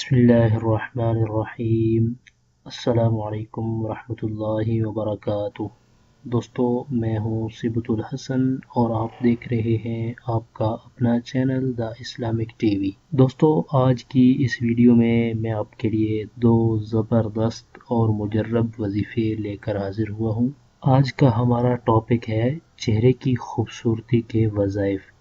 बिस्मिल्लाहिर्रहमानिर्रहीम। अस्सलामु अलैकुम वरहमतुल्लाहि वबरकातुह। दोस्तों, मैं हूँ सिबतुल हसन और आप देख रहे हैं आपका अपना चैनल द इस्लामिक टीवी। दोस्तों, आज की इस वीडियो में मैं आपके लिए दो ज़बरदस्त और मुजर्रब वजीफ़े लेकर हाजिर हुआ हूँ। आज का हमारा टॉपिक है चेहरे की खूबसूरती के वज़ाइफ।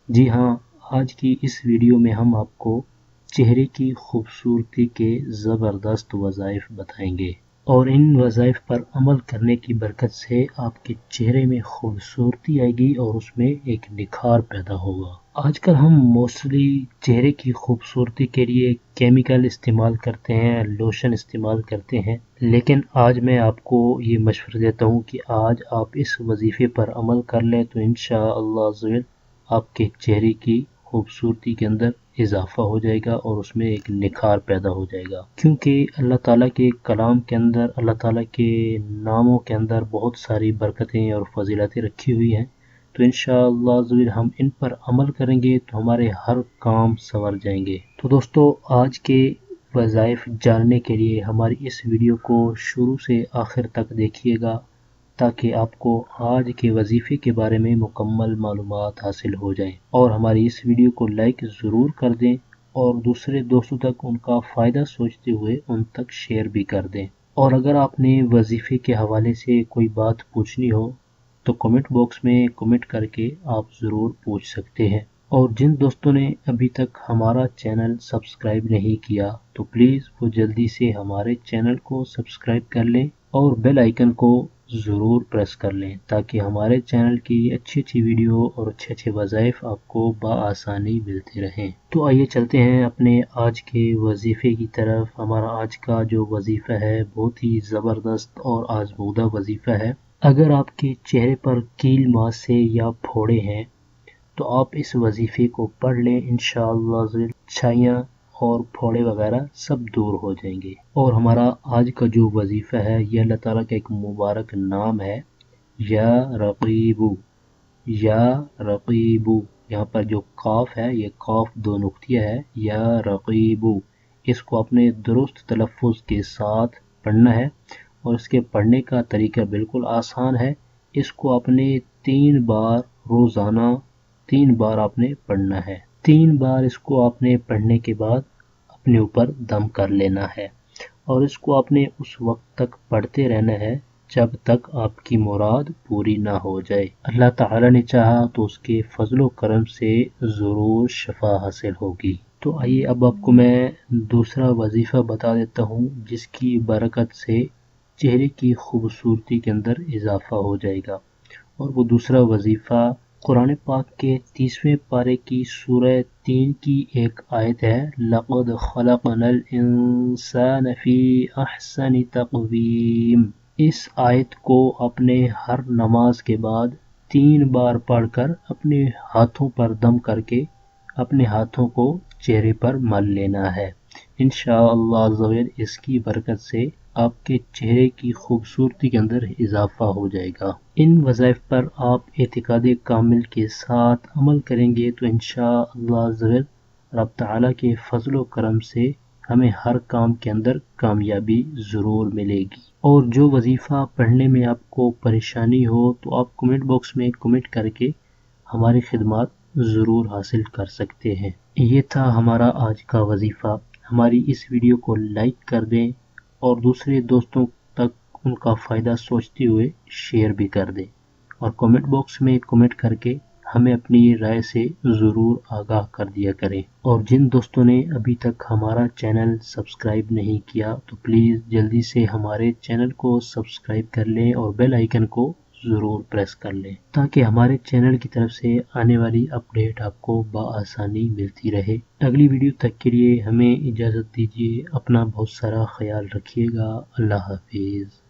जी हाँ, आज की इस वीडियो में हम आपको चेहरे की खूबसूरती के ज़बरदस्त वज़ाइफ बताएंगे और इन वज़ाइफ पर अमल करने की बरकत से आपके चेहरे में खूबसूरती आएगी और उसमें एक निखार पैदा होगा। आजकल हम मोस्टली चेहरे की खूबसूरती के लिए केमिकल इस्तेमाल करते हैं, लोशन इस्तेमाल करते हैं, लेकिन आज मैं आपको ये मशवरा देता हूँ कि आज आप इस वजीफ़े पर अमल कर लें तो इंशाअल्लाह आपके चेहरे की खूबसूरती के अंदर इजाफा हो जाएगा और उसमें एक निखार पैदा हो जाएगा। क्योंकि अल्लाह ताला के कलाम के अंदर, अल्लाह ताला के नामों के अंदर बहुत सारी बरकतें और फजीलतें रखी हुई हैं। तो इंशाअल्लाह हम इन पर अमल करेंगे तो हमारे हर काम संवर जाएंगे। तो दोस्तों, आज के वज़ाइफ जानने के लिए हमारी इस वीडियो को शुरू से आखिर तक देखिएगा ताकि आपको आज के वजीफ़े के बारे में मुकम्मल मालूमात हासिल हो जाएं। और हमारी इस वीडियो को लाइक ज़रूर कर दें और दूसरे दोस्तों तक उनका फ़ायदा सोचते हुए उन तक शेयर भी कर दें। और अगर आपने वजीफ़े के हवाले से कोई बात पूछनी हो तो कमेंट बॉक्स में कमेंट करके आप ज़रूर पूछ सकते हैं। और जिन दोस्तों ने अभी तक हमारा चैनल सब्सक्राइब नहीं किया तो प्लीज़ वो जल्दी से हमारे चैनल को सब्सक्राइब कर लें और बेल आइकन को ज़रूर प्रेस कर लें ताकि हमारे चैनल की अच्छी वीडियो और अच्छे वज़ाइफ आपको बआसानी मिलते रहें। तो आइए चलते हैं अपने आज के वजीफ़े की तरफ। हमारा आज का जो वजीफ़ा है बहुत ही ज़बरदस्त और आज़मूदा वजीफ़ा है। अगर आपके चेहरे पर कील मासे या फोड़े हैं तो आप इस वजीफ़े को पढ़ लें, इंशाअल्लाह छाइयाँ और फोड़े वगैरह सब दूर हो जाएंगे। और हमारा आज का जो वजीफ़ा है यह अल्लाह ताला का एक मुबारक नाम है, या रक़ीबू। या रक़ीबू, यहाँ पर जो काफ है ये काफ दो नुक्तिया है, या रक़ीबू। इसको अपने दुरुस्त तलफ़ुज़ के साथ पढ़ना है और इसके पढ़ने का तरीका बिल्कुल आसान है। इसको अपने 3 बार रोज़ाना 3 बार आपने पढ़ना है। 3 बार इसको आपने पढ़ने के बाद अपने ऊपर दम कर लेना है और इसको आपने उस वक्त तक पढ़ते रहना है जब तक आपकी मुराद पूरी ना हो जाए। अल्लाह ताला ने चाहा तो उसके फजलो करम से ज़रूर शफा हासिल होगी। तो आइए अब आपको मैं दूसरा वजीफ़ा बता देता हूँ जिसकी बरकत से चेहरे की खूबसूरती के अंदर इजाफा हो जाएगा। और वो दूसरा वजीफ़ा कुरान पाक के 30वें पारे की सूरह 3 की एक आयत है, लक़द खलक़नल इंसान फ़ी अहसनि तक़वीम। इस आयत को अपने हर नमाज के बाद 3 बार पढ़कर अपने हाथों पर दम करके अपने हाथों को चेहरे पर मल लेना है। इंशाअल्लाह इसकी बरकत से आपके चेहरे की खूबसूरती के अंदर इजाफा हो जाएगा। इन वज़ाइफ पर आप एतिक़ाद कामिल के साथ अमल करेंगे तो इंशाअल्लाह रब ताला के फजलो करम से हमें हर काम के अंदर कामयाबी ज़रूर मिलेगी। और जो वजीफ़ा पढ़ने में आपको परेशानी हो तो आप कमेंट बॉक्स में कमेंट करके हमारी खिदमत ज़रूर हासिल कर सकते हैं। ये था हमारा आज का वजीफ़ा। हमारी इस वीडियो को लाइक कर दें और दूसरे दोस्तों तक उनका फ़ायदा सोचते हुए शेयर भी कर दें और कमेंट बॉक्स में कमेंट करके हमें अपनी राय से ज़रूर आगाह कर दिया करें। और जिन दोस्तों ने अभी तक हमारा चैनल सब्सक्राइब नहीं किया तो प्लीज़ जल्दी से हमारे चैनल को सब्सक्राइब कर लें और बेल आइकन को ज़रूर प्रेस कर लें ताकि हमारे चैनल की तरफ से आने वाली अपडेट आपको बआसानी मिलती रहे। अगली वीडियो तक के लिए हमें इजाज़त दीजिए। अपना बहुत सारा ख्याल रखिएगा। अल्लाह हाफिज़।